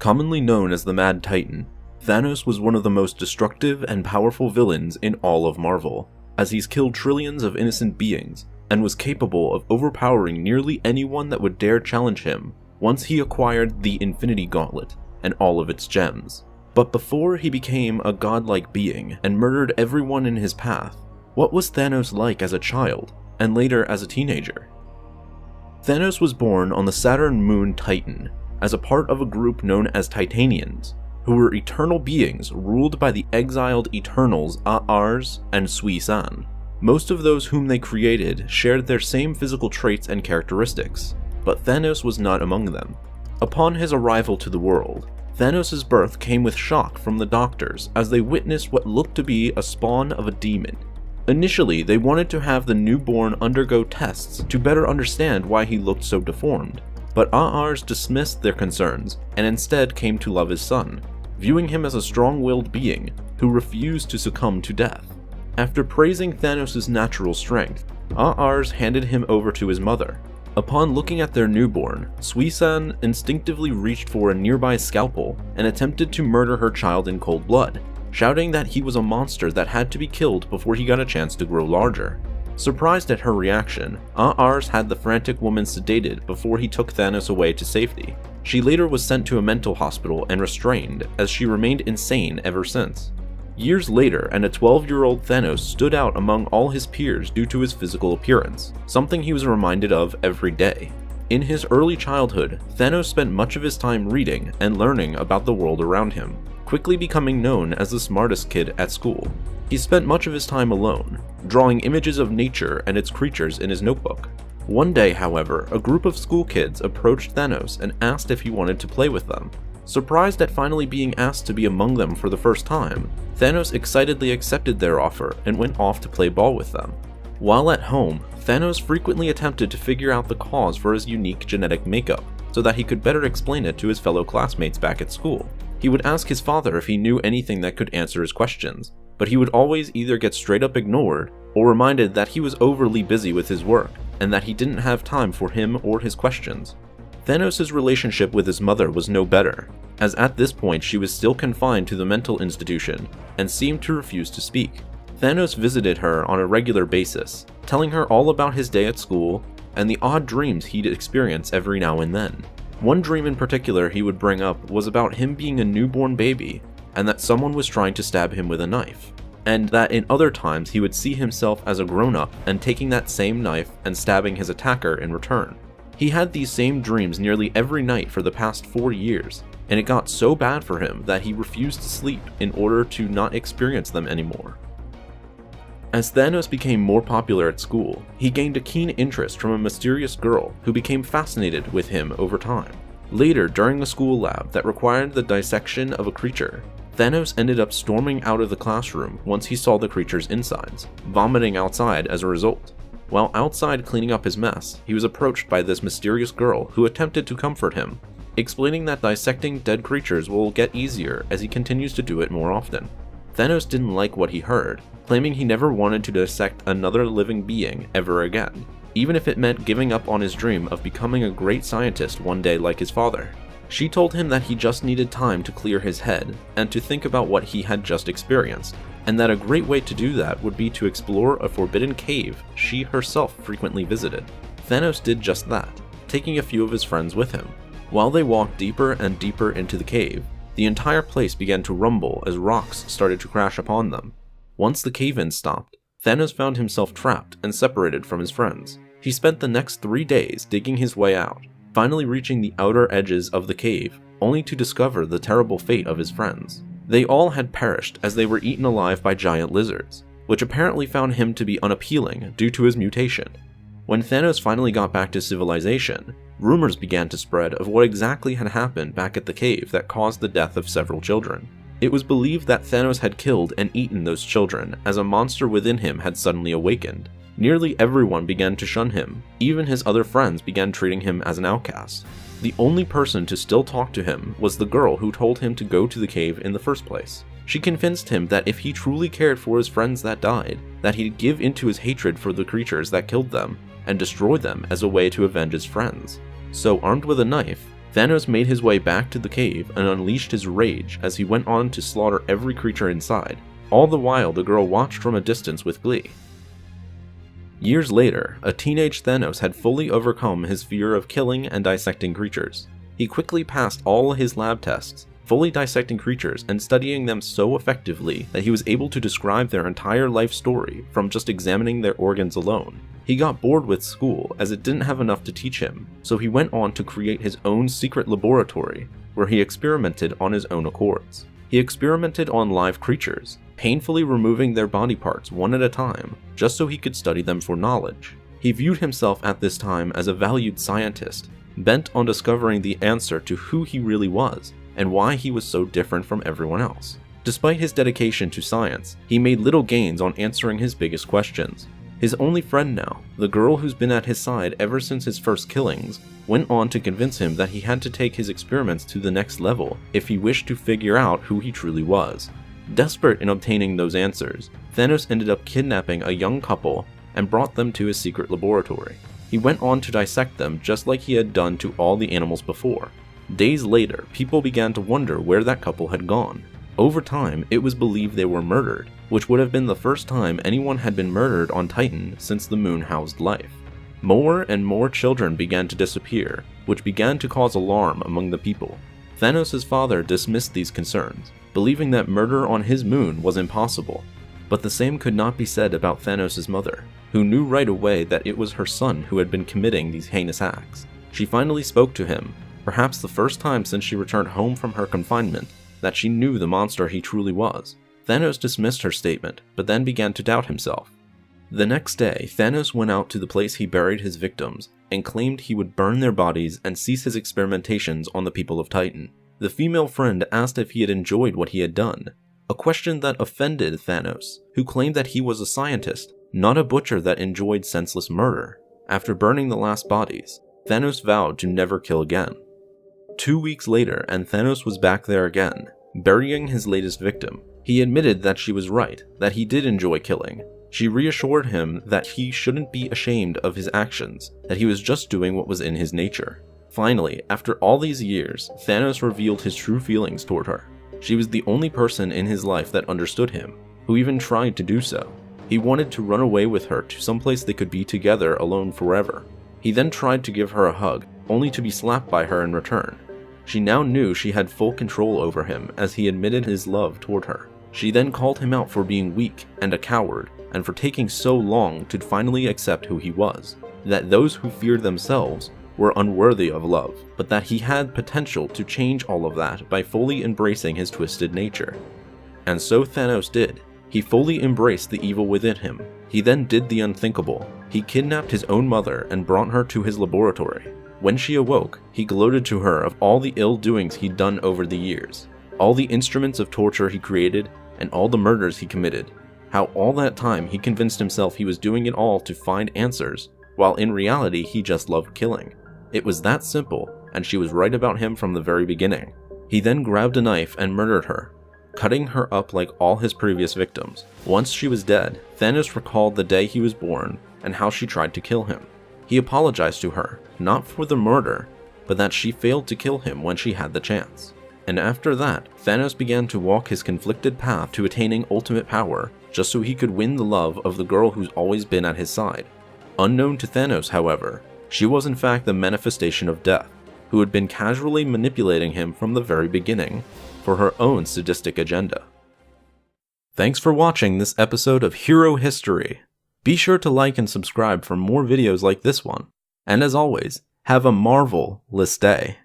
Commonly known as the Mad Titan, Thanos was one of the most destructive and powerful villains in all of Marvel, as he's killed trillions of innocent beings and was capable of overpowering nearly anyone that would dare challenge him once he acquired the Infinity Gauntlet and all of its gems. But before he became a godlike being and murdered everyone in his path, what was Thanos like as a child and later as a teenager? Thanos was born on the Saturn moon Titan as a part of a group known as Titanians, who were eternal beings ruled by the exiled Eternals A'ars and Sui-San. Most of those whom they created shared their same physical traits and characteristics, but Thanos was not among them. Upon his arrival to the world, Thanos' birth came with shock from the doctors as they witnessed what looked to be a spawn of a demon. Initially, they wanted to have the newborn undergo tests to better understand why he looked so deformed, but A'ars dismissed their concerns and instead came to love his son, viewing him as a strong-willed being who refused to succumb to death. After praising Thanos' natural strength, A'ars handed him over to his mother. Upon looking at their newborn, Sui-San instinctively reached for a nearby scalpel and attempted to murder her child in cold blood, shouting that he was a monster that had to be killed before he got a chance to grow larger. Surprised at her reaction, A'ars had the frantic woman sedated before he took Thanos away to safety. She later was sent to a mental hospital and restrained, as she remained insane ever since. Years later, and a 12-year-old Thanos stood out among all his peers due to his physical appearance, something he was reminded of every day. In his early childhood, Thanos spent much of his time reading and learning about the world around him, quickly becoming known as the smartest kid at school. He spent much of his time alone, drawing images of nature and its creatures in his notebook. One day, however, a group of school kids approached Thanos and asked if he wanted to play with them. Surprised at finally being asked to be among them for the first time, Thanos excitedly accepted their offer and went off to play ball with them. While at home, Thanos frequently attempted to figure out the cause for his unique genetic makeup, so that he could better explain it to his fellow classmates back at school. He would ask his father if he knew anything that could answer his questions, but he would always either get straight up ignored or reminded that he was overly busy with his work and that he didn't have time for him or his questions. Thanos' relationship with his mother was no better, as at this point she was still confined to the mental institution and seemed to refuse to speak. Thanos visited her on a regular basis, telling her all about his day at school and the odd dreams he'd experience every now and then. One dream in particular he would bring up was about him being a newborn baby and that someone was trying to stab him with a knife, and that in other times he would see himself as a grown-up and taking that same knife and stabbing his attacker in return. He had these same dreams nearly every night for the past 4 years, and it got so bad for him that he refused to sleep in order to not experience them anymore. As Thanos became more popular at school, he gained a keen interest from a mysterious girl who became fascinated with him over time. Later, during a school lab that required the dissection of a creature, Thanos ended up storming out of the classroom once he saw the creature's insides, vomiting outside as a result. While outside cleaning up his mess, he was approached by this mysterious girl who attempted to comfort him, explaining that dissecting dead creatures will get easier as he continues to do it more often. Thanos didn't like what he heard, claiming he never wanted to dissect another living being ever again, even if it meant giving up on his dream of becoming a great scientist one day like his father. She told him that he just needed time to clear his head and to think about what he had just experienced, and that a great way to do that would be to explore a forbidden cave she herself frequently visited. Thanos did just that, taking a few of his friends with him. While they walked deeper and deeper into the cave, the entire place began to rumble as rocks started to crash upon them. Once the cave-in stopped, Thanos found himself trapped and separated from his friends. He spent the next 3 days digging his way out, finally reaching the outer edges of the cave, only to discover the terrible fate of his friends. They all had perished as they were eaten alive by giant lizards, which apparently found him to be unappealing due to his mutation. When Thanos finally got back to civilization, rumors began to spread of what exactly had happened back at the cave that caused the death of several children. It was believed that Thanos had killed and eaten those children as a monster within him had suddenly awakened. Nearly everyone began to shun him, even his other friends began treating him as an outcast. The only person to still talk to him was the girl who told him to go to the cave in the first place. She convinced him that if he truly cared for his friends that died, that he'd give into his hatred for the creatures that killed them, and destroy them as a way to avenge his friends. So armed with a knife, Thanos made his way back to the cave and unleashed his rage as he went on to slaughter every creature inside. All the while, the girl watched from a distance with glee. Years later, a teenage Thanos had fully overcome his fear of killing and dissecting creatures. He quickly passed all his lab tests, fully dissecting creatures and studying them so effectively that he was able to describe their entire life story from just examining their organs alone. He got bored with school as it didn't have enough to teach him, so he went on to create his own secret laboratory where he experimented on his own accords. He experimented on live creatures, painfully removing their body parts one at a time, just so he could study them for knowledge. He viewed himself at this time as a valued scientist, bent on discovering the answer to who he really was and why he was so different from everyone else. Despite his dedication to science, he made little gains on answering his biggest questions. His only friend now, the girl who's been at his side ever since his first killings, went on to convince him that he had to take his experiments to the next level if he wished to figure out who he truly was. Desperate in obtaining those answers, Thanos ended up kidnapping a young couple and brought them to his secret laboratory. He went on to dissect them just like he had done to all the animals before. Days later, people began to wonder where that couple had gone. Over time, it was believed they were murdered, which would have been the first time anyone had been murdered on Titan since the moon housed life. More and more children began to disappear, which began to cause alarm among the people. Thanos' father dismissed these concerns, believing that murder on his moon was impossible. But the same could not be said about Thanos' mother, who knew right away that it was her son who had been committing these heinous acts. She finally spoke to him, perhaps the first time since she returned home from her confinement, that she knew the monster he truly was. Thanos dismissed her statement, but then began to doubt himself. The next day, Thanos went out to the place he buried his victims, and claimed he would burn their bodies and cease his experimentations on the people of Titan. The female friend asked if he had enjoyed what he had done, a question that offended Thanos, who claimed that he was a scientist, not a butcher that enjoyed senseless murder. After burning the last bodies, Thanos vowed to never kill again. 2 weeks later, and Thanos was back there again, burying his latest victim. He admitted that she was right, that he did enjoy killing. She reassured him that he shouldn't be ashamed of his actions, that he was just doing what was in his nature. Finally, after all these years, Thanos revealed his true feelings toward her. She was the only person in his life that understood him, who even tried to do so. He wanted to run away with her to someplace they could be together alone forever. He then tried to give her a hug, only to be slapped by her in return. She now knew she had full control over him as he admitted his love toward her. She then called him out for being weak and a coward, and for taking so long to finally accept who he was. That those who feared themselves were unworthy of love, but that he had potential to change all of that by fully embracing his twisted nature. And so Thanos did. He fully embraced the evil within him. He then did the unthinkable. He kidnapped his own mother and brought her to his laboratory. When she awoke, he gloated to her of all the ill doings he'd done over the years, all the instruments of torture he created, and all the murders he committed. How all that time he convinced himself he was doing it all to find answers, while in reality he just loved killing. It was that simple, and she was right about him from the very beginning. He then grabbed a knife and murdered her, cutting her up like all his previous victims. Once she was dead, Thanos recalled the day he was born and how she tried to kill him. He apologized to her, not for the murder, but that she failed to kill him when she had the chance. And after that, Thanos began to walk his conflicted path to attaining ultimate power, just so he could win the love of the girl who's always been at his side. Unknown to Thanos, however, she was in fact the manifestation of Death, who had been casually manipulating him from the very beginning for her own sadistic agenda. Thanks for watching this episode of Hero History. Be sure to like and subscribe for more videos like this one. And as always, have a marvelous day.